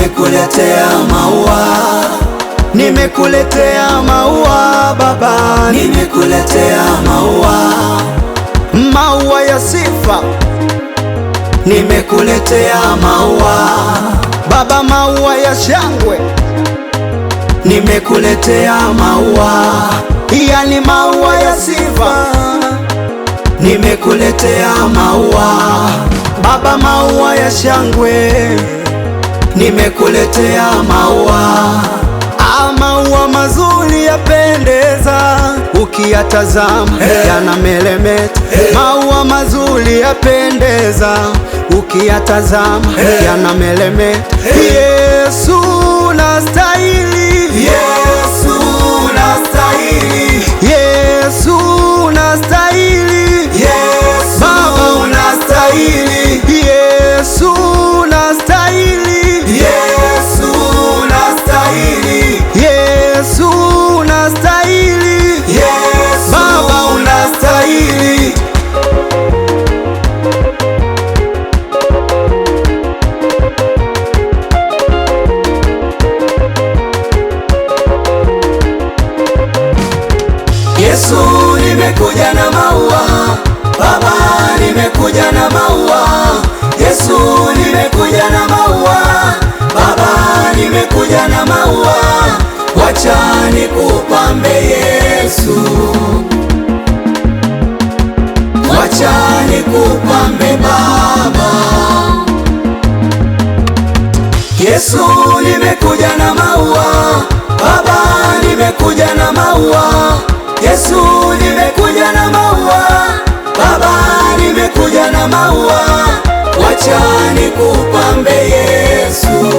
nimekuletea maua, nimekuletea maua Baba, nimekuletea maua, maua ya sifa, nimekuletea maua Baba, maua ya shangwe, nimekuletea maua, yani maua ya sifa, nimekuletea maua Baba, maua ya shangwe, nimekuletea maua, maua mazuri yapendeza, ukiyatazama yanameremeta. Maua mazuri yapendeza, ukiyatazama yanameremeta. Yesu unastahili, Yesu unastahili, Yesu unastahili, Yesu Baba unastahili, Yesu unastahili, Yesu unastahili, Yesu unastahili, Yesu Baba unastahili. Yesu nimekuja na maua, Baba nimekuja na maua, Yesu nimekuja na maua, Baba nimekuja na maua, wacha nikupambe Yesu, wacha nikupambe Baba. Yesu nimekuja na maua, Baba nimekuja na maua, Yesu nimekuja na maua, Baba nimekuja na maua, wacha nikupambe Yesu,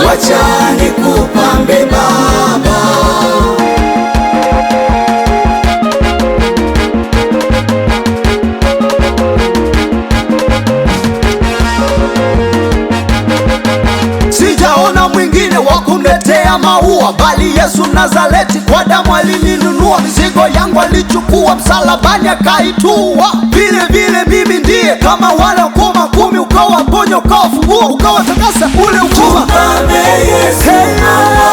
wacha nikupambe Baba. Sijaona mwingine wa kumletea maua bali Yesu Mnazareti, kwa damu alininunua, mizigo yangu alichukua, msalabani akaitua. Vile vile mimi ndiye kama wale ukoma 10, ukawaponya, ukawafungua, ukawatakasa ule ukoma. Tumpambe Yesu maua,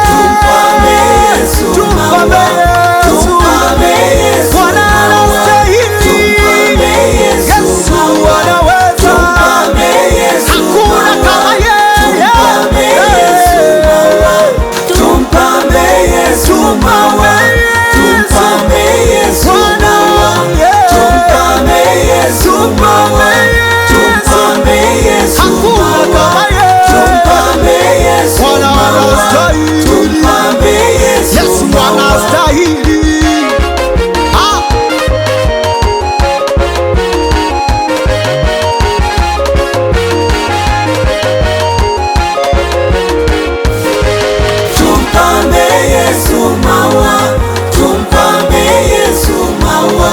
tumpambe Yesu maua, tumpambe Yesu maua, tumpambe Yesu maua, tumpambe Yesu maua, tumpambe Yesu maua, tumpambe Yesu maua, tumpambe Yesu maua, tumpambe Yesu maua, tumpambe Yesu maua, tumpambe Yesu maua, tumpambe Yesu Yesu maua. anastahili. Tumpambe Yesu maua, tumpambe Yesu maua,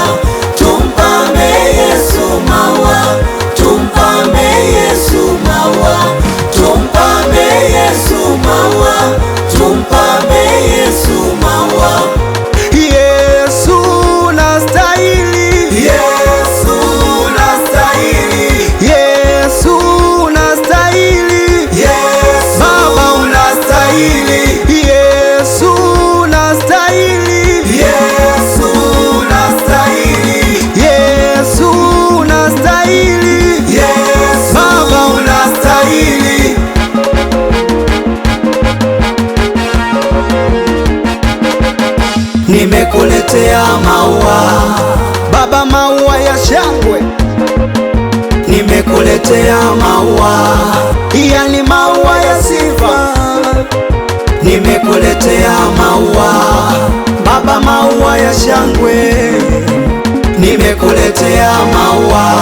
tumpambe Yesu maua, tumpambe Yesu maua, tumpambe Yesu maua, tumpambe Yesu maua. Yesu unastahili, Yesu unastahili, Yesu unastahili, Yesu Baba unastahili, Yesu unastahili, Yesu unastahili, Yesu unastahili, Yesu Baba unastahili. Nimekuletea maua, Baba, maua ya shangwe, nimekuletea maua, yani maua ya sifa, nimekuletea maua, Baba, maua ya shangwe, nimekuletea maua.